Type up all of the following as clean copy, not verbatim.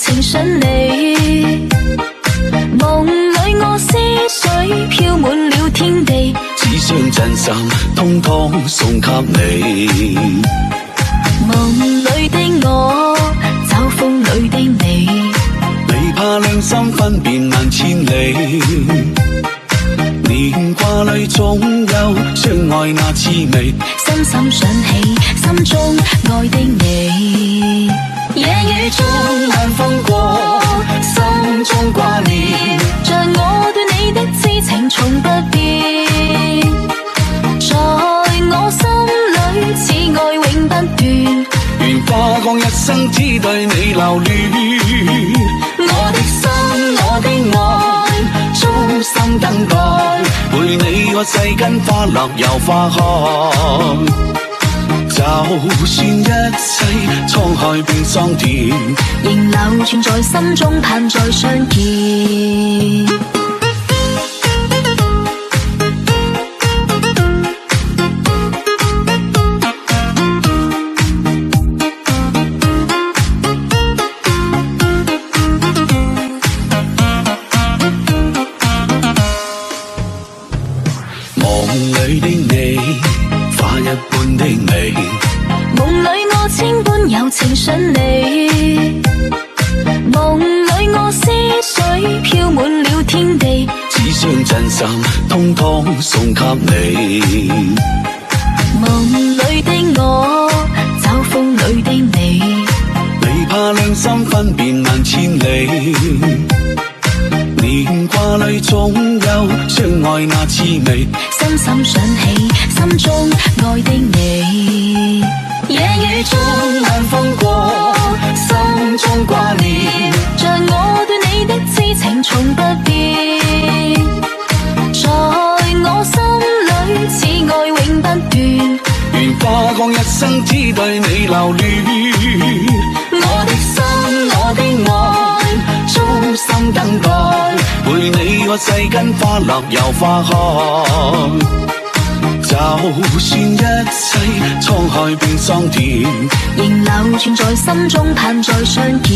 情信你。夢裏我思緒飄滿了天地，只將真心通通送給你。夢裏的我找風裏的你，你怕兩心分辨難千里，年華裏總有相愛那滋味，深深想起心中愛的你。夜雨中晚風過，心中掛念，像我對你的痴情從不變，在我心裏此愛永不斷，願花光一生只對你留戀。我的心我的愛衷心等待，陪你我世間花落又花開。就算一切滄海變桑田，仍流傳在心中，盼再相見。夢裏的你，花一般的美，夢裏我千般有情信你，夢裏我思緒飄滿了天地，只將真心通通送給你。夢裏的我找風裏的你，你怕兩心分辨難千里，年華裏總有相愛那滋味，深深想起心中愛的你。夜雨中晚風過，心中掛念，像我對你的痴情從不變，在我心裏此愛永不斷，願花光一生只對你留戀。我的心我的愛衷心等待，陪你我世間花落又花開。就算一切滄海變桑田，仍流傳在心中，盼再相見。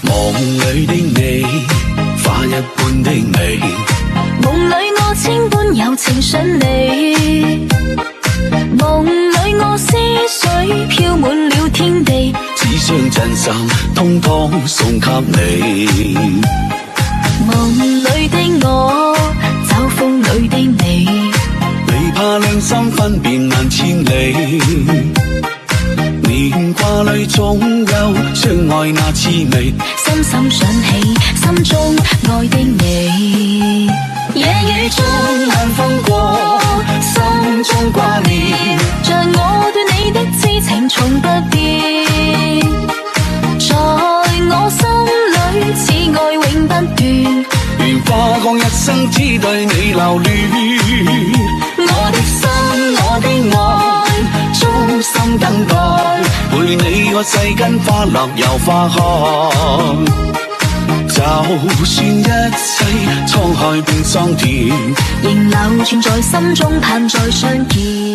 夢裏的你，花一般的美，夢裏我千般有情信你，夢裏我思緒飄滿了天地，只將真心通通送給你。夢裏的我找風裏的你，你怕兩心分辨難千里，年華裏總有相愛那滋味，深深想起心中愛的你。夜雨中晚風過，心中掛念，像我對你的痴情從不變，在我心裏此愛永不斷，願花光一生只對你留戀。我的心我的愛衷心等待，陪你我世間花落又花開。就算一切滄海變桑田，仍流傳在心中，盼再相見。